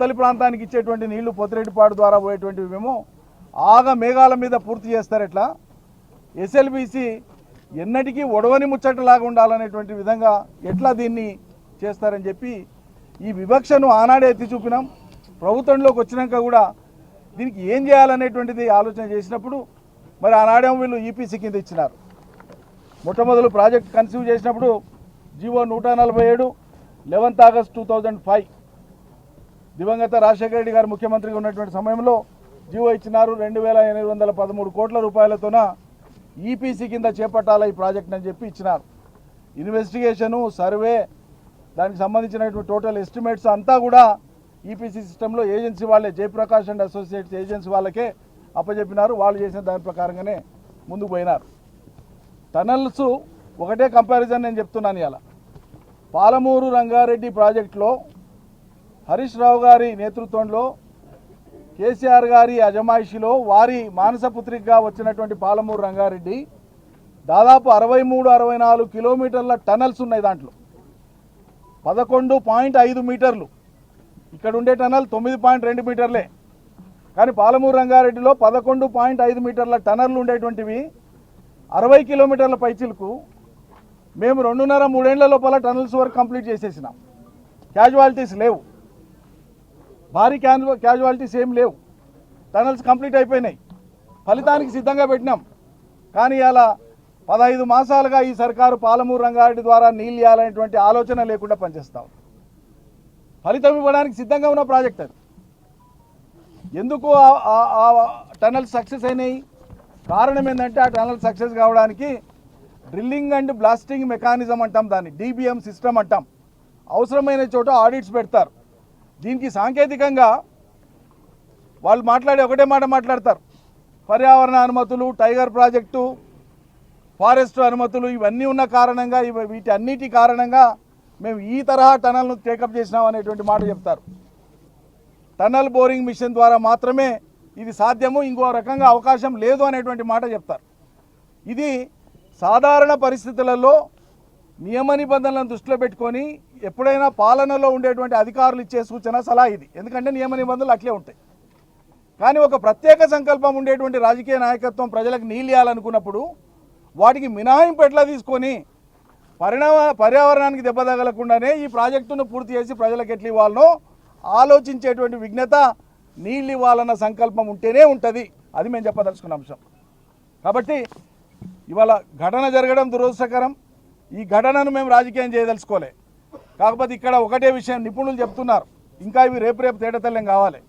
తలి ప్రాంతానికి ఇచ్చేటువంటి నీళ్లు పొతిరెడ్డిపాడు ద్వారా పోయేటువంటివి మేము ఆగ మేఘాల మీద పూర్తి చేస్తారు. ఎట్లా ఎస్ఎల్బీసీ ఎన్నటికీ ఒడవని ముచ్చటలాగా ఉండాలనేటువంటి విధంగా ఎట్లా దీన్ని చేస్తారని చెప్పి ఈ వివక్షను ఆనాడే ఎత్తి చూపినాం. ప్రభుత్వంలోకి వచ్చినాక కూడా దీనికి ఏం చేయాలనేటువంటిది ఆలోచన చేసినప్పుడు మరి ఆనాడేమో వీళ్ళు ఈపీసీ కింద ఇచ్చినారు. మొట్టమొదలు ప్రాజెక్ట్ కన్సీవ్ చేసినప్పుడు జీవో 147 11 ఆగస్టు 2005 దివంగత రాజశేఖర రెడ్డి గారు ముఖ్యమంత్రిగా ఉన్నటువంటి సమయంలో జీవో ఇచ్చినారు. 2813 కోట్ల రూపాయలతోన ఈపీసీ కింద చేపట్టాలి ఈ ప్రాజెక్ట్ అని చెప్పి ఇచ్చినారు. ఇన్వెస్టిగేషను, సర్వే, దానికి సంబంధించినటువంటి టోటల్ ఎస్టిమేట్స్ అంతా కూడా ఈపీసీ సిస్టంలో ఏజెన్సీ వాళ్ళే, జయప్రకాష్ అండ్ అసోసియేట్స్ ఏజెన్సీ వాళ్ళకే అప్పచెప్పినారు. వాళ్ళు చేసిన దాని ప్రకారంగానే ముందుకు పోయినారు. టనల్స్ ఒకటే కంపారిజన్ నేను చెప్తున్నాను. ఇలా పాలమూరు రంగారెడ్డి ప్రాజెక్టులో హరీష్ రావు గారి నేతృత్వంలో కేసీఆర్ గారి అజమాయిషిలో వారి మానసపుత్రికగా వచ్చినటువంటి పాలమూరు రంగారెడ్డి దాదాపు 63-64 కిలోమీటర్ల టనల్స్ ఉన్నాయి. దాంట్లో 11.5 మీటర్లు, ఇక్కడ ఉండే టనల్ 9.2 మీటర్లే. కానీ పాలమూరు రంగారెడ్డిలో 11.5 మీటర్ల టనర్లు ఉండేటువంటివి 60 కిలోమీటర్ల పైచిలకు మేము 2.5-3 ఏళ్ల లోపల టనల్స్ వరకు కంప్లీట్ చేసేసినాం. క్యాజువాలిటీస్ లేవు, భారీ క్యాజువాలిటీస్ ఏం లేవు. టనల్స్ కంప్లీట్ అయిపోయినాయి, ఫలితానికి సిద్ధంగా పెట్టినాం. కానీ అలా 15 మాసాలుగా ఈ సర్కారు పాలమూరు రంగారెడ్డి ద్వారా నీళ్ళు ఇవ్వాలనేటువంటి ఆలోచన లేకుండా పనిచేస్తాం. ఫలితం ఇవ్వడానికి సిద్ధంగా ఉన్న ప్రాజెక్ట్ అది. ఎందుకు ఆ టనల్స్ సక్సెస్ అయినాయి? కారణం ఏంటంటే ఆ టనల్ సక్సెస్ కావడానికి డ్రిల్లింగ్ అండ్ బ్లాస్టింగ్ మెకానిజం అంటాం, దాన్ని డీబీఎం సిస్టమ్ అంటాం. అవసరమైన చోట ఆడిట్స్ పెడతారు. దీనికి సాంకేతికంగా వాళ్ళు ఒకటే మాట మాట్లాడతారు. పర్యావరణ అనుమతులు, టైగర్ ప్రాజెక్టు, ఫారెస్ట్ అనుమతులు ఇవన్నీ ఉన్న కారణంగా వీటి అన్నిటి కారణంగా మేము ఈ తరహా టనల్ను టేకప్ చేసినాం అనేటువంటి మాట చెప్తారు. టనల్ బోరింగ్ మిషన్ ద్వారా మాత్రమే ఇది సాధ్యము, ఇంకో రకంగా అవకాశం లేదు అనేటువంటి మాట చెప్తారు. ఇది సాధారణ పరిస్థితులలో నియమ నిబంధనలను దృష్టిలో పెట్టుకొని ఎప్పుడైనా పాలనలో ఉండేటువంటి అధికారులు ఇచ్చే సూచన, సలహా ఇది. ఎందుకంటే నియమ నిబంధనలు అట్లే ఉంటాయి. కానీ ఒక ప్రత్యేక సంకల్పం ఉండేటువంటి రాజకీయ నాయకత్వం ప్రజలకు నీళ్ళు ఇవ్వాలనుకున్నప్పుడు వాటికి మినహాయింపు ఎట్లా తీసుకొని పర్యావరణానికి దెబ్బ తగలకుండానే ఈ ప్రాజెక్టును పూర్తి చేసి ప్రజలకు ఎట్లా ఇవ్వాలనో ఆలోచించేటువంటి విజ్ఞత, నీళ్ళు ఇవ్వాలన్న సంకల్పం ఉంటేనే ఉంటుంది. అది మేము చెప్పదలుచుకున్న అంశం. కాబట్టి ఇవాళ ఘటన జరగడం దురదృష్టకరం. ఈ ఘటనను మేము రాజకీయం చేయదలుచుకోలే. కాకపోతే ఇక్కడ ఒకటే విషయం నిపుణులు చెప్తున్నారు, ఇంకా ఇవి రేపు తేటతెల్లం కావాలి.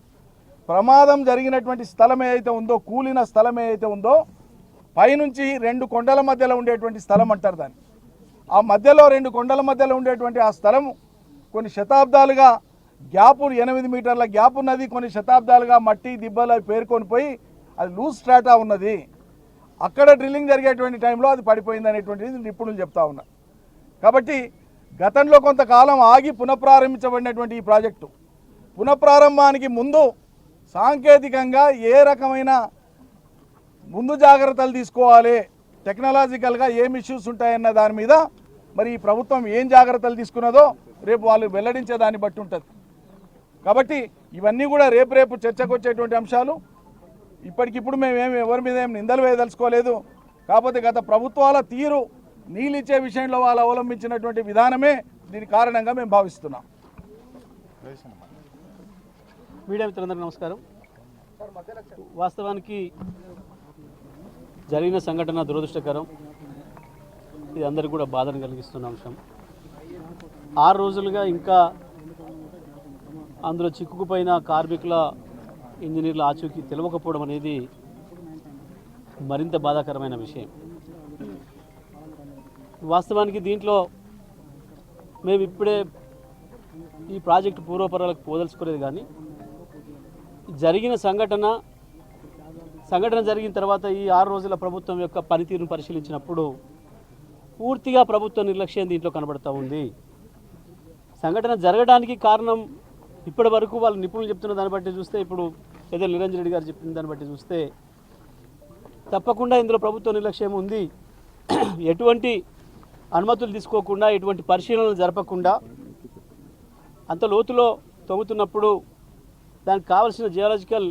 ప్రమాదం జరిగినటువంటి స్థలం ఏదైతే ఉందో, కూలిన స్థలం ఏదైతే ఉందో, పైనుంచి 2 కొండల మధ్యలో ఉండేటువంటి స్థలం అంటారు దాన్ని. ఆ మధ్యలో 2 కొండల మధ్యలో ఉండేటువంటి ఆ స్థలం కొన్ని శతాబ్దాలుగా గ్యాప్, 8 మీటర్ల గ్యాప్ ఉన్నది. కొన్ని శతాబ్దాలుగా మట్టి దిబ్బలు పేరుకొని పోయి అది లూజ్ స్ట్రాటా ఉన్నది. అక్కడ డ్రిల్లింగ్ జరిగేటువంటి టైంలో అది పడిపోయింది అనేటువంటిది నిపుణులు చెప్తా ఉన్నారు. కాబట్టి గతంలో కొంతకాలం ఆగి పునఃప్రారంభించబడినటువంటి ఈ ప్రాజెక్టు పునఃప్రారంభానికి ముందు సాంకేతికంగా ఏ రకమైన ముందు జాగ్రత్తలు తీసుకోవాలి, టెక్నాలజికల్గా ఏం ఇష్యూస్ ఉంటాయన్న దాని మీద మరి ఈ ప్రభుత్వం ఏం జాగ్రత్తలు తీసుకున్నదో రేపు వాళ్ళు వెల్లడించే దాన్ని బట్టి ఉంటుంది. కాబట్టి ఇవన్నీ కూడా రేపు చర్చకు వచ్చేటువంటి అంశాలు. ఇప్పటికిప్పుడు మేము ఎవరి మీద ఏం నిందలు వేయదలుచుకోలేదు. కాకపోతే గత ప్రభుత్వాల తీరు, నీళ్ళు ఇచ్చే విషయంలో వాళ్ళు అవలంబించినటువంటి విధానమే దీని కారణంగా మేము భావిస్తున్నాం. మీడియా మిత్రులందరికీ నమస్కారం. వాస్తవానికి జరిగిన సంఘటన దురదృష్టకరం. ఇది అందరికీ కూడా బాధను కలిగిస్తున్న అంశం. 6 రోజులుగా ఇంకా అందులో చిక్కుకుపోయిన కార్మికుల, ఇంజనీర్ల ఆచూకీ తెలియకపోవడం అనేది మరింత బాధాకరమైన విషయం. వాస్తవానికి దీంట్లో మేము ఇప్పుడే ఈ ప్రాజెక్టు పూర్వపరాలకు పోదలుచుకోలేదు. కానీ జరిగిన సంఘటన జరిగిన తర్వాత ఈ 6 రోజుల ప్రభుత్వం యొక్క పనితీరును పరిశీలించినప్పుడు పూర్తిగా ప్రభుత్వ నిర్లక్ష్యం దీంట్లో కనబడుతూ ఉంది. సంఘటన జరగడానికి కారణం ఇప్పటి వరకు వాళ్ళు నిపుణులు చెప్తున్న దాన్ని బట్టి చూస్తే, ఇప్పుడు ఏదో నిరంజన్ రెడ్డి గారు చెప్పిన దాన్ని బట్టి చూస్తే తప్పకుండా ఇందులో ప్రభుత్వ నిర్లక్ష్యం ఉంది. ఎటువంటి అనుమతులు తీసుకోకుండా, ఎటువంటి పరిశీలనలు జరపకుండా అంత లోతులో తవ్వుతున్నప్పుడు దానికి కావాల్సిన జియాలజికల్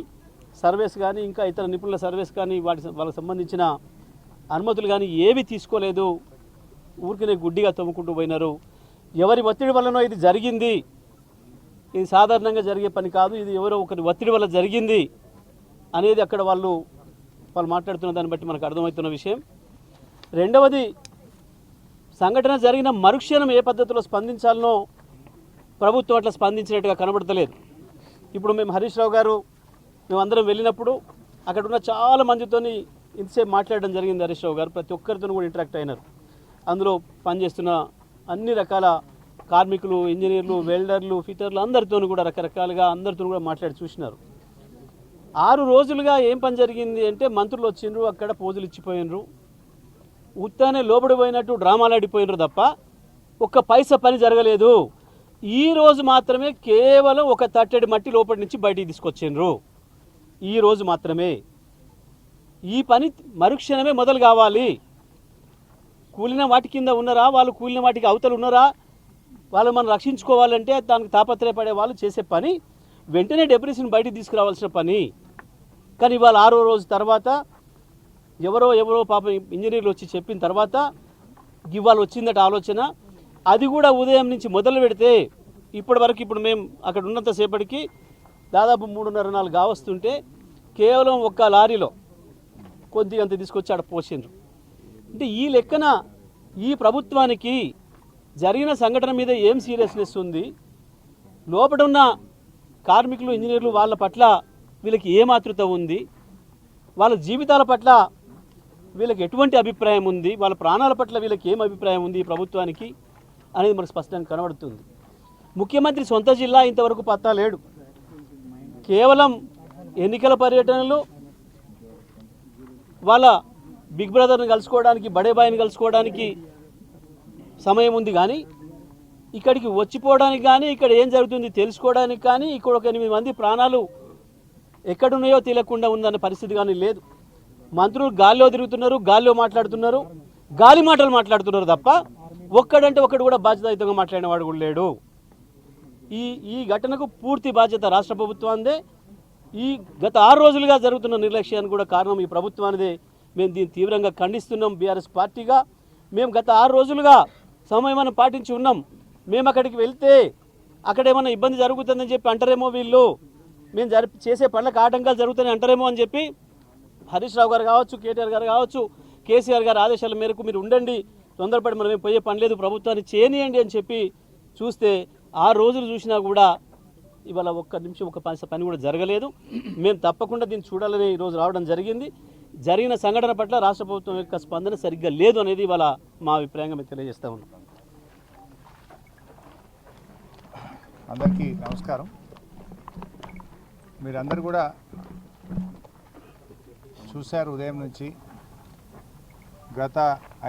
సర్వేస్ కానీ ఇంకా ఇతర నిపుణుల సర్వేస్ కానీ వాళ్ళకి సంబంధించిన అనుమతులు కానీ ఏవి తీసుకోలేదు. ఊరికనే గుడ్డిగా తవ్వుకుంటూ పోయినారు. ఎవరి ఒత్తిడి వల్లనో ఇది జరిగింది, ఇది సాధారణంగా జరిగే పని కాదు, ఇది ఎవరో ఒకరి ఒత్తిడి వల్ల జరిగింది అనేది అక్కడ వాళ్ళు మాట్లాడుతున్న దాన్ని బట్టి మనకు అర్థమవుతున్న విషయం. రెండవది, సంఘటన జరిగిన మరుక్షణం ఏ పద్ధతిలో స్పందించాలనో ప్రభుత్వం అట్లా స్పందించినట్టుగా కనబడతలేదు. ఇప్పుడు మేము హరీష్ రావు గారు మేమందరం వెళ్ళినప్పుడు అక్కడ ఉన్న చాలా మందితోని ఇంతసేపు మాట్లాడడం జరిగింది. హరీష్ రావు గారు ప్రతి ఒక్కరితో కూడా ఇంటరాక్ట్ అయినారు. అందులో పనిచేస్తున్న అన్ని రకాల కార్మికులు, ఇంజనీర్లు, వెల్డర్లు, ఫిటర్లు అందరితో కూడా రకరకాలుగా అందరితో కూడా మాట్లాడి చూసినారు. 6 రోజులుగా ఏం పని జరిగింది అంటే మంత్రులు వచ్చిండ్రు, అక్కడ పోజులు ఇచ్చిపోయినరు, ఉత్తానే లోబడిపోయినట్టు డ్రామాలు ఆడిపోయినరు తప్ప ఒక్క పైసా పని జరగలేదు. ఈ రోజు మాత్రమే కేవలం ఒక తట్టెడి మట్టి లోపటి నుంచి బయటికి తీసుకొచ్చిండ్రు. ఈ రోజు మాత్రమే. ఈ పని మరుక్షణమే మొదలు కావాలి. కూలిన వాటి కింద ఉన్నారా, వాళ్ళు కూలిన వాటికి అవతలు ఉన్నారా, వాళ్ళు మనం రక్షించుకోవాలంటే దానికి తాపత్రయపడే వాళ్ళు చేసే పని వెంటనే డెబ్రిస్ని బయటికి తీసుకురావాల్సిన పని. కానీ ఇవాళ 6వ రోజు తర్వాత ఎవరో పాపం ఇంజనీర్లు వచ్చి చెప్పిన తర్వాత ఇవాళ వచ్చిందట ఆలోచన. అది కూడా ఉదయం నుంచి మొదలు పెడితే ఇప్పటి వరకు ఇప్పుడు మేము అక్కడ ఉన్నంతసేపటికి దాదాపు 3:30-4 కావస్తుంటే కేవలం ఒక్క లారీలో కొద్దిగా అంత తీసుకొచ్చి ఆడ పోసిండ్రు. అంటే ఈ లెక్కన ఈ ప్రభుత్వానికి జరిగిన సంఘటన మీద ఏం సీరియస్నెస్ ఉంది, లోపల ఉన్న కార్మికులు, ఇంజనీర్లు వాళ్ళ పట్ల వీళ్ళకి ఏ ఆతృత ఉంది, వాళ్ళ జీవితాల పట్ల వీళ్ళకి ఎటువంటి అభిప్రాయం ఉంది, వాళ్ళ ప్రాణాల పట్ల వీళ్ళకి ఏం అభిప్రాయం ఉంది ఈ ప్రభుత్వానికి అనేది మనకు స్పష్టంగా కనబడుతుంది. ముఖ్యమంత్రి సొంత జిల్లా ఇంతవరకు పత్తా లేడు. కేవలం ఎన్నికల పర్యటనలు, వాళ్ళ బిగ్ బ్రదర్ని కలుసుకోవడానికి, బడేబాయిని కలుసుకోవడానికి సమయం ఉంది. కానీ ఇక్కడికి వచ్చిపోవడానికి కానీ, ఇక్కడ ఏం జరుగుతుంది తెలుసుకోవడానికి కానీ, ఇక్కడ ఒక 8 మంది ప్రాణాలు ఎక్కడున్నాయో తెలియకుండా ఉందన్న పరిస్థితి కానీ లేదు. మంత్రులు గాల్లో తిరుగుతున్నారు, గాల్లో మాట్లాడుతున్నారు, గాలి మాటలు మాట్లాడుతున్నారు తప్ప ఒక్కడంటే ఒక్కడు కూడా బాధ్యతాయుతంగా మాట్లాడిన వాడు కూడా లేడు. ఈ ఘటనకు పూర్తి బాధ్యత రాష్ట్ర ప్రభుత్వానిదే. ఈ గత 6 రోజులుగా జరుగుతున్న నిర్లక్ష్యానికి కూడా కారణం ఈ ప్రభుత్వానిదే. మేము దీన్ని తీవ్రంగా ఖండిస్తున్నాం. బీఆర్ఎస్ పార్టీగా మేము గత 6 రోజులుగా సమయం పాటించి ఉన్నాం. మేము అక్కడికి వెళ్తే అక్కడ ఏమైనా ఇబ్బంది జరుగుతుందని చెప్పి అంటారేమో, వీళ్ళు మేము చేసే పనులకు ఆటంకాలు జరుగుతాయని అంటారేమో అని చెప్పి హరీష్ రావు గారు కావచ్చు, కేటీఆర్ గారు కావచ్చు, కేసీఆర్ గారి ఆదేశాల మేరకు మీరు ఉండండి, తొందరపడి మనం పోయే పని లేదు, ప్రభుత్వాన్ని చేయనియండి అని చెప్పి చూస్తే 6 రోజులు చూసినా కూడా ఇవాళ ఒక్క నిమిషం ఒక పని కూడా జరగలేదు. మేము తప్పకుండా దీన్ని చూడాలని ఈరోజు రావడం జరిగింది. జరిగిన సంఘటన పట్ల రాష్ట్ర ప్రభుత్వం యొక్క స్పందన సరిగ్గా లేదు అనేది ఇవాళ మా అభిప్రాయంగా మేము తెలియజేస్తా ఉన్నాం. అందరికీ నమస్కారం. మీరందరూ కూడా చూశారు ఉదయం నుంచి. గత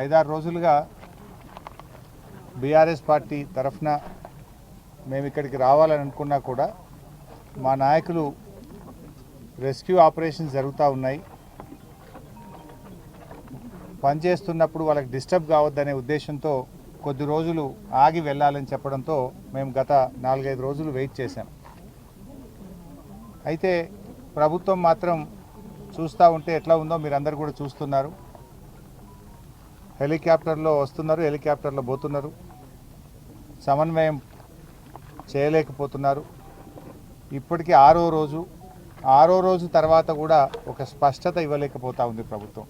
5-6 రోజులుగా బీఆర్ఎస్ పార్టీ తరఫున మేము ఇక్కడికి రావాలని అనుకున్నా కూడా మా నాయకులు రెస్క్యూ ఆపరేషన్స్ జరుగుతూ ఉన్నాయి. పనిచేస్తున్నప్పుడు వాళ్ళకి డిస్టర్బ్ కావద్దనే ఉద్దేశంతో కొద్ది రోజులు ఆగి వెళ్ళాలని చెప్పడంతో మేము గత 4-5 రోజులు వెయిట్ చేశాం. అయితే ప్రభుత్వం మాత్రం చూస్తూ ఉంటే ఎట్లా ఉందో మీరందరూ కూడా చూస్తున్నారు. హెలికాప్టర్లో వస్తున్నారు, హెలికాప్టర్లో పోతున్నారు, సమన్వయం చేయలేకపోతున్నారు. ఇప్పటికీ 6వ రోజు తర్వాత కూడా ఒక స్పష్టత ఇవ్వలేకపోతూ ఉంది ప్రభుత్వం.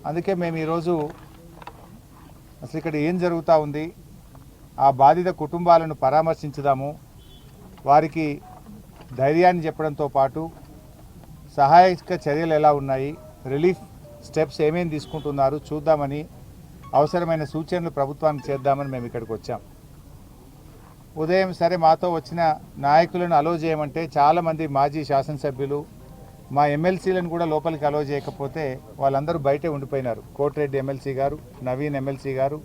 అందుకే మేము ఈరోజు అసలు ఇక్కడ ఏం జరుగుతూ ఉంది, ఆ బాధిత కుటుంబాలను పరామర్శించుదాము, వారికి ధైర్యాన్ని చెప్పడంతో పాటు సహాయక చర్యలు ఎలా ఉన్నాయి, రిలీఫ్ స్టెప్స్ ఏమేమి తీసుకుంటున్నారు చూద్దామని, అవసరమైన సూచనలు ప్రభుత్వానికి చేద్దామని మేము ఇక్కడికి వచ్చాం. ఉదయం సరే మాతో వచ్చిన నాయకులను అలో చేయమంటే చాలామంది మాజీ శాసనసభ్యులు, మా ఎమ్మెల్సీలను కూడా లోపలికి అలో చేయకపోతే వాళ్ళందరూ బయటే ఉండిపోయినారు. కోటిరెడ్డి ఎమ్మెల్సీ గారు, నవీన్ ఎమ్మెల్సీ గారు,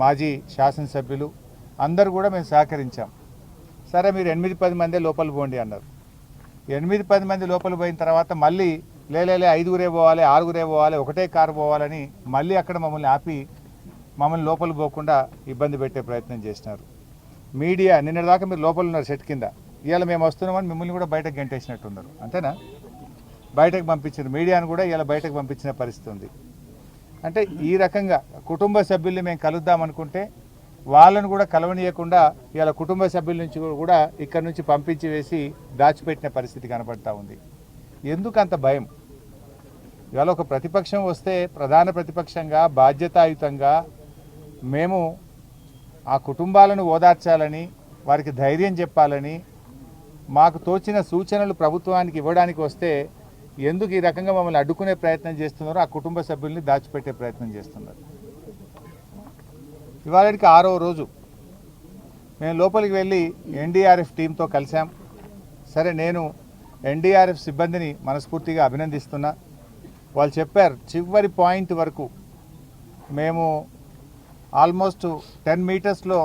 మాజీ శాసనసభ్యులు అందరూ కూడా మేము సహకరించాం. సరే మీరు 8-10 మందే లోపల పోండి అన్నారు. 8-10 మంది లోపల పోయిన తర్వాత మళ్ళీ లేలే 5గురే పోవాలి, 6గురే పోవాలి, ఒకటే కారు పోవాలని మళ్ళీ అక్కడ మమ్మల్ని ఆపి మమ్మల్ని లోపల పోకుండా ఇబ్బంది పెట్టే ప్రయత్నం చేసినారు. మీడియా నిన్నటిదాకా మీరు లోపల ఉన్నారు, సెట్ కింద ఇవాళ మేము వస్తున్నామని మిమ్మల్ని కూడా బయటకు గంటేసినట్టున్నారు, అంతేనా? బయటకు పంపించారు, మీడియాను కూడా ఇలా బయటకు పంపించిన పరిస్థితి ఉంది. అంటే ఈ రకంగా కుటుంబ సభ్యుల్ని మేము కలుద్దామనుకుంటే వాళ్ళను కూడా కలవనీయకుండా ఇలా కుటుంబ సభ్యుల నుంచి కూడా ఇక్కడ నుంచి పంపించి వేసి దాచిపెట్టిన పరిస్థితి కనబడతా ఉంది. ఎందుకు అంత భయం? ఇవాళ ఒక ప్రతిపక్షం వస్తే ప్రధాన ప్రతిపక్షంగా బాధ్యతాయుతంగా మేము ఆ కుటుంబాలను ఓదార్చాలని, వారికి ధైర్యం చెప్పాలని, మాకు తోచిన సూచనలు ప్రభుత్వానికి ఇవ్వడానికి వస్తే ఎందుకు ఈ రకంగా మమ్మల్ని అడ్డుకునే ప్రయత్నం చేస్తున్నారో ఆ కుటుంబ సభ్యుల్ని దాచిపెట్టే ప్రయత్నం చేస్తున్నారు. ఇవాళకి 6వ రోజు మేము లోపలికి వెళ్ళి ఎన్డీఆర్ఎఫ్ టీంతో కలిసాం. సరే, నేను ఎన్డీఆర్ఎఫ్ సిబ్బందిని మనస్ఫూర్తిగా అభినందిస్తున్నా. వాళ్ళు చెప్పారు చివరి పాయింట్ వరకు మేము ఆల్మోస్ట్ 10 మీటర్స్లో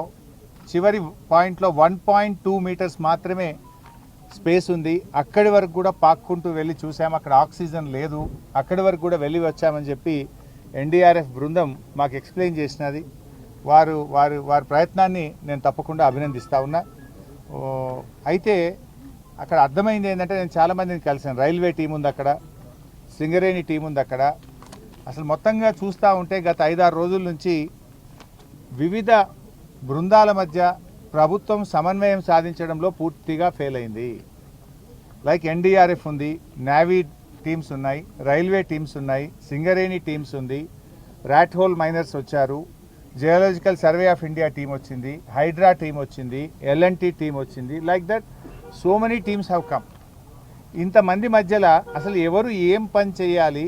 చివరి పాయింట్లో 1.2 మీటర్స్ మాత్రమే స్పేస్ ఉంది, అక్కడి వరకు కూడా పాక్కుంటూ వెళ్ళి చూసాము, అక్కడ ఆక్సిజన్ లేదు, అక్కడి వరకు కూడా వెళ్ళి వచ్చామని చెప్పి ఎన్డీఆర్ఎఫ్ బృందం మాకు ఎక్స్ప్లెయిన్ చేసినది. వారి ప్రయత్నాన్ని నేను తప్పకుండా అభినందిస్తూ ఉన్నా. అయితే అక్కడ అర్థమైంది ఏంటంటే, నేను చాలామందిని కలిసాను, రైల్వే టీం ఉంది అక్కడ, సింగరేణి టీం ఉంది అక్కడ. అసలు మొత్తంగా చూస్తూ ఉంటే గత 5-6 రోజుల నుంచి వివిధ బృందాల మధ్య ప్రభుత్వం సమన్వయం సాధించడంలో పూర్తిగా ఫెయిల్ అయింది. లైక్ ఎన్డీఆర్ఎఫ్ ఉంది, నేవీ టీమ్స్ ఉన్నాయి, రైల్వే టీమ్స్ ఉన్నాయి, సింగరేణి టీమ్స్ ఉంది, ర్యాట్ హోల్ మైనర్స్ వచ్చారు, geological survey of India team వచ్చింది, హైడ్రా టీం వచ్చింది, ఎల్ఎన్టీ టీం వచ్చింది. Like that so many teams have come. ఇంతమంది మధ్యలో అసలు ఎవరు ఏం పని చేయాలి,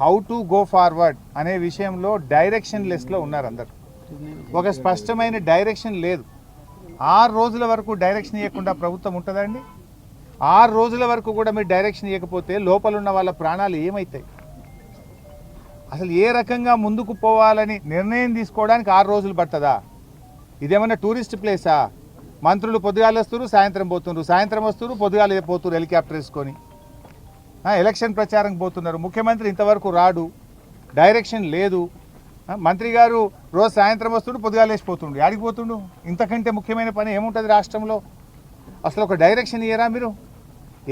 హౌ టు గో ఫార్వర్డ్ అనే విషయంలో డైరెక్షన్ లెస్లో ఉన్నారు అందరు. ఒక స్పష్టమైన డైరెక్షన్ లేదు. 6 రోజుల వరకు డైరెక్షన్ ఇవ్వకుండా ప్రభుత్వం ఉంటుందండి? 6 రోజుల వరకు కూడా మీరు డైరెక్షన్ ఇవ్వకపోతే లోపల ఉన్న వాళ్ళ ప్రాణాలు ఏమవుతాయి? అసలు ఏ రకంగా ముందుకు పోవాలని నిర్ణయం తీసుకోవడానికి 6 రోజులు పడుతుందా? ఇదేమన్నా టూరిస్ట్ ప్లేసా? మంత్రులు పొద్దుగాలు వస్తారు, సాయంత్రం పోతున్నారు, సాయంత్రం వస్తారు, పొద్దుగాలు పోతున్నారు హెలికాప్టర్ వేసుకొని. ఎలక్షన్ ప్రచారం పోతున్నారు, ముఖ్యమంత్రి ఇంతవరకు రాడు, డైరెక్షన్ లేదు. మంత్రి గారు రోజు సాయంత్రం వస్తుండు, పొద్దుగాలు వేసిపోతుండు, యాడికి పోతుండు? ఇంతకంటే ముఖ్యమైన పని ఏముంటుంది రాష్ట్రంలో? అసలు ఒక డైరెక్షన్ ఇయ్యరా మీరు?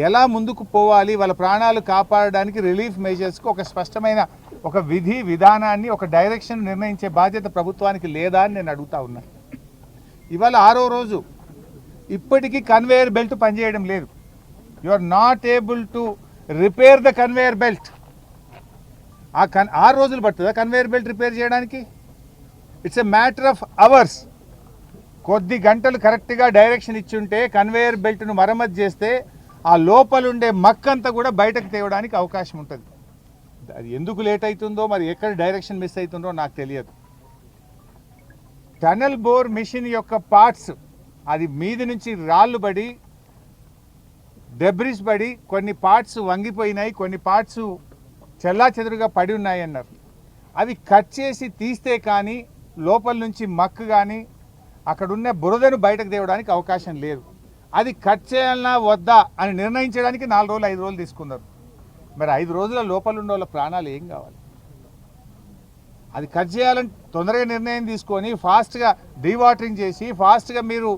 ఎలా ముందుకు పోవాలి, వాళ్ళ ప్రాణాలు కాపాడడానికి రిలీఫ్ మెజర్స్కి ఒక స్పష్టమైన ఒక విధి విధానాన్ని, ఒక డైరెక్షన్ నిర్ణయించే బాధ్యత ప్రభుత్వానికి లేదా అని నేను అడుగుతా ఉన్నా. ఇవాళ 6వ రోజు ఇప్పటికీ కన్వేయర్ బెల్ట్ పనిచేయడం లేదు. You are not able to repair the conveyor belt. 6 రోజులు పడుతుందా కన్వేయర్ బెల్ట్ రిపేర్ చేయడానికి? It's a matter of hours. కొద్ది గంటలు కరెక్ట్గా డైరెక్షన్ ఇచ్చుంటే కన్వేయర్ బెల్ట్ను మరమ్మతు చేస్తే ఆ లోపలుండే మక్కంతా కూడా బయటకు తేవడానికి అవకాశం ఉంటుంది. అది ఎందుకు లేట్ అవుతుందో, మరి ఎక్కడ డైరెక్షన్ మిస్ అవుతుందో నాకు తెలియదు. టనల్ బోర్ మిషన్ యొక్క పార్ట్స్, అది మీది నుంచి రాళ్ళు పడి డెబ్రిస్ పడి కొన్ని పార్ట్స్ వంగిపోయినాయి, కొన్ని పార్ట్స్ చెల్లాచెదురుగా పడి ఉన్నాయి అన్నారు. అవి కట్ చేసి తీస్తే కానీ లోపల నుంచి మక్కు కానీ అక్కడున్న బురదను బయటకు తేవడానికి అవకాశం లేదు. అది కట్ చేయాలన్నా వద్దా అని నిర్ణయించడానికి 4 రోజులు 5 రోజులు తీసుకున్నారు. మరి 5 రోజుల లోపల ఉండే వాళ్ళ ప్రాణాలు ఏం కావాలి? అది కట్ చేయాలని తొందరగా నిర్ణయం తీసుకొని ఫాస్ట్గా డీవాటరింగ్ చేసి ఫాస్ట్గా మీరు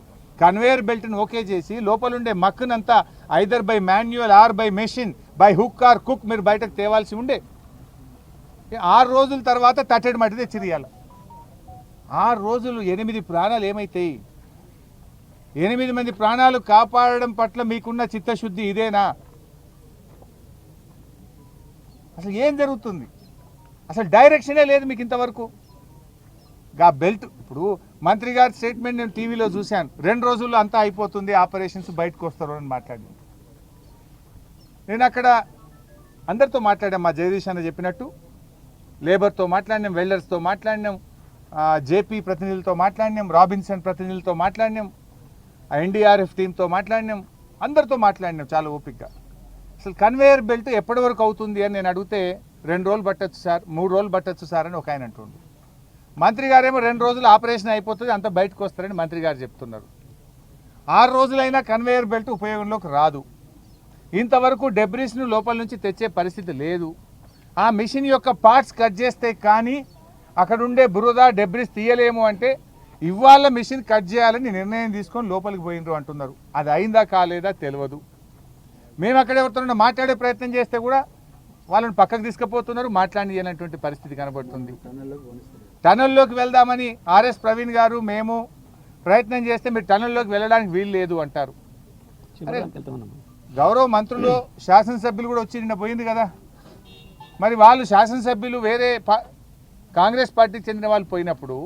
కన్వేయర్ బెల్ట్ని ఓకే చేసి లోపలుండే మక్కునంతా either by manual or by machine by hook or cook మీరు బయటకు తేవాల్సి ఉండే. 6 రోజుల తర్వాత తట్టెడు మట్టి తెచ్చిరియాల. 6 రోజులు 8 ప్రాణాలు ఏమైతాయి? 8 మంది ప్రాణాలు కాపాడడం పట్ల మీకున్న చిత్తశుద్ధి ఇదేనా? అసలు ఏం జరుగుతుంది? అసలు డైరెక్షనే లేదు మీకు ఇంతవరకు. గా బెల్ట్, ఇప్పుడు మంత్రి గారి స్టేట్మెంట్ నేను టీవీలో చూశాను, 2 రోజుల్లో అంతా అయిపోతుంది, ఆపరేషన్స్ బయటకు వస్తారు అని మాట్లాడింది. నేను అక్కడ అందరితో మాట్లాడాం, మా జగదీష్ అన్న చెప్పినట్టు లేబర్తో మాట్లాడినాం, వెల్డర్స్తో మాట్లాడినాం, జేపీ ప్రతినిధులతో మాట్లాడినాం, రాబిన్సన్ ప్రతినిధులతో మాట్లాడినాం, ఎన్డీఆర్ఎఫ్ టీంతో మాట్లాడినాం, అందరితో మాట్లాడినాం చాలా ఓపికగా. అసలు కన్వేయర్ బెల్ట్ ఎప్పటి వరకు అవుతుంది అని నేను అడిగితే 2 రోజులు పట్టచ్చు సార్, 3 రోజులు పట్టచ్చు సార్ అని ఒక ఆయన అంటుండు. మంత్రి గారేమో 2 రోజులు ఆపరేషన్ అయిపోతుంది, అంతా బయటకు వస్తారని మంత్రి గారు చెప్తున్నారు. 6 రోజులైనా కన్వేయర్ బెల్ట్ ఉపయోగంలోకి రాదు. ఇంతవరకు డెబ్రిస్ను లోపల నుంచి తెచ్చే పరిస్థితి లేదు. ఆ మిషన్ యొక్క పార్ట్స్ కట్ చేస్తే కానీ అక్కడ ఉండే బురద డెబ్రిస్ తీయలేము అంటే ఇవాళ మిషన్ కట్ చేయాలని నిర్ణయం తీసుకొని లోపలికి పోయినరు అంటున్నారు. అది అయిందా కాలేదా తెలియదు. మేము అక్కడ ఎవరితో మాట్లాడే ప్రయత్నం చేస్తే కూడా వాళ్ళని పక్కకు తీసుకుపోతున్నారు, మాట్లాడినటువంటి పరిస్థితి కనబడుతుంది. టనల్లోకి వెళ్దామని ఆర్ఎస్ ప్రవీణ్ గారు మేము ప్రయత్నం చేస్తే మీరు టనల్లోకి వెళ్ళడానికి వీలు లేదు అంటారు. గౌరవ మంత్రులు శాసనసభ్యులు కూడా వచ్చి నిన్న పోయింది కదా, మరి వాళ్ళు శాసనసభ్యులు వేరే కాంగ్రెస్ పార్టీకి చెందిన వాళ్ళు పోయినప్పుడు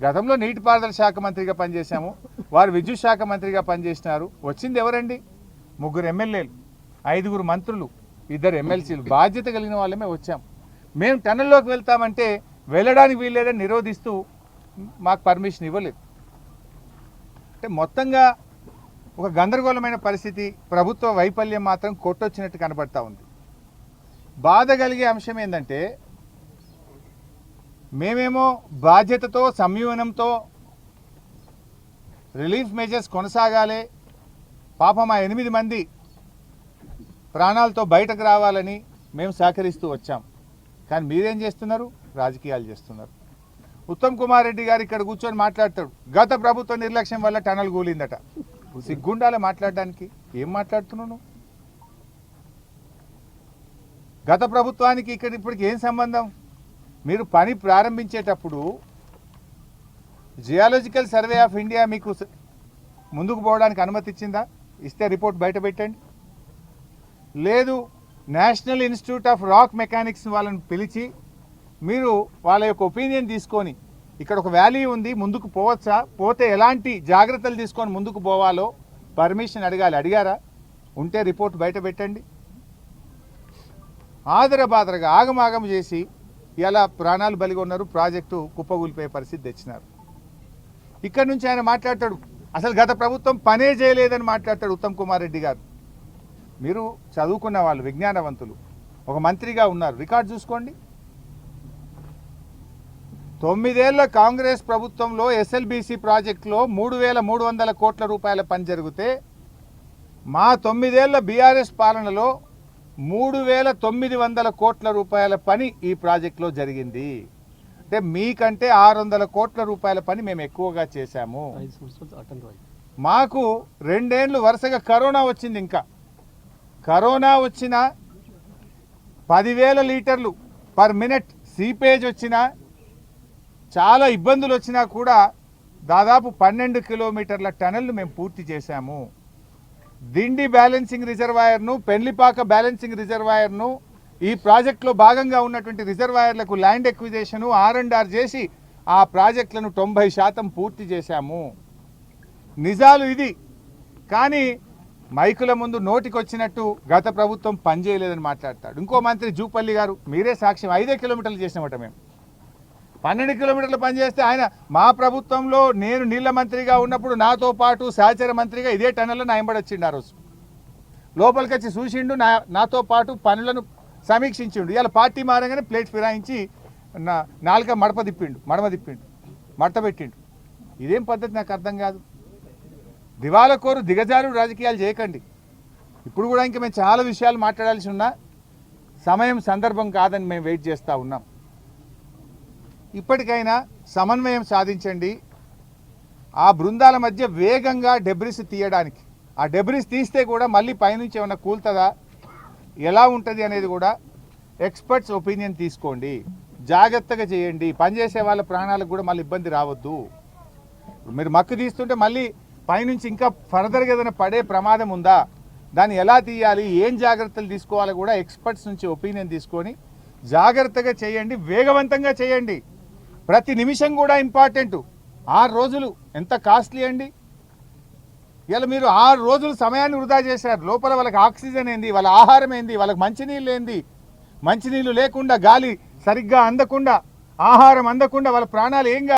గతంలో నీటిపారుదల శాఖ మంత్రిగా పనిచేశాము, వారు విద్యుత్ శాఖ మంత్రిగా పనిచేసినారు. వచ్చింది ఎవరండి? 3 ఎమ్మెల్యేలు, 5 మంత్రులు, 2 ఎమ్మెల్సీలు, బాధ్యత కలిగిన వాళ్ళమే వచ్చాం. మేము టన్నల్లోకి వెళ్తామంటే వెళ్ళడానికి వీల్లేదని నిరోధిస్తూ మాకు పర్మిషన్ ఇవ్వలేదు. అంటే మొత్తంగా ఒక గందరగోళమైన పరిస్థితి, ప్రభుత్వ వైఫల్యం మాత్రం కొట్టొచ్చినట్టు కనబడతా ఉంది. బాధ కలిగే అంశం ఏంటంటే మేమేమో బాధ్యతతో సంయమనంతో రిలీఫ్ మెజర్స్ కొనసాగాలి, పాపం ఆ 8 మంది ప్రాణాలతో బయటకు రావాలని మేము సహకరిస్తూ వచ్చాం. కానీ మీరేం చేస్తున్నారు? రాజకీయాలు చేస్తున్నారు. ఉత్తమ్ కుమార్ రెడ్డి గారు ఇక్కడ కూర్చొని మాట్లాడతాడు, గత ప్రభుత్వ నిర్లక్ష్యం వల్ల టనల్ కూలిందట. సిగ్గుండాలే మాట్లాడడానికి. ఏం మాట్లాడుతున్నాను? గత ప్రభుత్వానికి ఇక్కడ ఇప్పటికి ఏం సంబంధం? మీరు పని ప్రారంభించేటప్పుడు జియాలజికల్ సర్వే ఆఫ్ ఇండియా మీకు ముందుకు పోవడానికి అనుమతి ఇచ్చిందా? ఇస్తే రిపోర్ట్ బయట పెట్టండి. లేదు, national institute of rock mechanics వాళ్ళని పిలిచి మీరు వాళ్ళ యొక్క ఒపీనియన్ తీసుకొని ఇక్కడ ఒక వ్యాలీ ఉంది, ముందుకు పోవచ్చా, పోతే ఎలాంటి జాగ్రత్తలు తీసుకొని ముందుకు పోవాలో పర్మిషన్ అడగాలి. అడిగారా? ఉంటే రిపోర్ట్ బయట పెట్టండి. ఆదరబాదరగా ఆగమాగం చేసి ఇలా ప్రాణాలు బలిగొన్నారు, ప్రాజెక్టు కుప్పగూలిపోయే పరిస్థితి తెచ్చినారు. ఇక్కడ నుంచి ఆయన మాట్లాడతాడు, అసలు గత ప్రభుత్వం పనే చేయలేదని మాట్లాడతాడు ఉత్తమ్ కుమార్ రెడ్డి గారు. మీరు చదువుకున్న వాళ్ళు, విజ్ఞానవంతులు, ఒక మంత్రిగా ఉన్నారు, రికార్డు చూసుకోండి. 9 ఏళ్ల కాంగ్రెస్ ప్రభుత్వంలో ఎస్ఎల్బీసీ ప్రాజెక్టులో 3,300 కోట్ల రూపాయల పని జరిగితే మా 9 ఏళ్ల బీఆర్ఎస్ పాలనలో 3,900 కోట్ల రూపాయల పని ఈ ప్రాజెక్టులో జరిగింది. అంటే మీకంటే 600 కోట్ల రూపాయల పని మేము ఎక్కువగా చేశాము. మాకు 2 ఏళ్ళు వరుసగా కరోనా వచ్చింది. ఇంకా కరోనా వచ్చిన 10,000 లీటర్లు పర్ మినిట్ సీపేజ్ వచ్చినా, చాలా ఇబ్బందులు వచ్చినా కూడా దాదాపు 12 కిలోమీటర్ల టనల్ను మేము పూర్తి చేశాము. దిండి బ్యాలెన్సింగ్ రిజర్వాయర్ను, పెండ్లిపాక బ్యాలెన్సింగ్ రిజర్వాయర్ను, ఈ ప్రాజెక్టులో భాగంగా ఉన్నటువంటి రిజర్వాయర్లకు ల్యాండ్ ఎక్విజేషను R&R చేసి ఆ ప్రాజెక్టులను 90% పూర్తి చేశాము. నిజాలు ఇది. కానీ మైకుల ముందు నోటికి వచ్చినట్టు గత ప్రభుత్వం పనిచేయలేదని మాట్లాడతాడు. ఇంకో మంత్రి జూపల్లి గారు, మీరే సాక్ష్యం, 5 కిలోమీటర్లు చేసినామట మేము. 12 కిలోమీటర్లు పనిచేస్తే ఆయన మా ప్రభుత్వంలో నేను నీళ్ల మంత్రిగా ఉన్నప్పుడు నాతో పాటు సహచర మంత్రిగా ఇదే టనల్లో నా వెంబడి వచ్చిండు. ఆ రోజు లోపలికి వచ్చి చూసిండు, నాతో పాటు పనులను సమీక్షించిండు. ఇవాళ పార్టీ మారగానే ప్లేట్ ఫిరాయించి నాలుక మడమ తిప్పిండు, మడత పెట్టిండు. ఇదేం పద్ధతి నాకు అర్థం కాదు. దివాళకోరు దిగజారు రాజకీయాలు చేయకండి. ఇప్పుడు కూడా ఇంకా మేము చాలా విషయాలు మాట్లాడాల్సి ఉన్నా సమయం సందర్భం కాదని మేము వెయిట్ చేస్తూ ఉన్నాం. ఇప్పటికైనా సమన్వయం సాధించండి. ఆ బృందాల మధ్య వేగంగా డెబ్రిస్ తీయడానికి, ఆ డెబ్రిస్ తీస్తే కూడా మళ్ళీ పైనుంచి ఏమైనా కూలుతుందా, ఎలా ఉంటుంది అనేది కూడా ఎక్స్పర్ట్స్ ఒపీనియన్ తీసుకోండి. జాగ్రత్తగా చేయండి. పనిచేసే వాళ్ళ ప్రాణాలకు కూడా మళ్ళీ ఇబ్బంది రావద్దు. మీరు మక్కు తీస్తుంటే మళ్ళీ పైనుంచి ఇంకా ఫర్దర్గా ఏదైనా పడే ప్రమాదం ఉందా, దాన్ని ఎలా తీయాలి, ఏం జాగ్రత్తలు తీసుకోవాలో కూడా ఎక్స్పర్ట్స్ నుంచి ఒపీనియన్ తీసుకొని జాగ్రత్తగా చేయండి, వేగవంతంగా చేయండి. ప్రతి నిమిషం కూడా ఇంపార్టెంట్. 6 రోజులు ఎంత కాస్ట్లీ అండి. ఇలా మీరు 6 రోజులు సమయాన్ని వృధా చేశారు. లోపల వాళ్ళకి ఆక్సిజన్ ఏంది, వాళ్ళ ఆహారం ఏంది, వాళ్ళకి మంచినీళ్ళు ఏంది, మంచినీళ్ళు లేకుండా, గాలి సరిగ్గా అందకుండా, ఆహారం అందకుండా వాళ్ళ ప్రాణాలు ఏం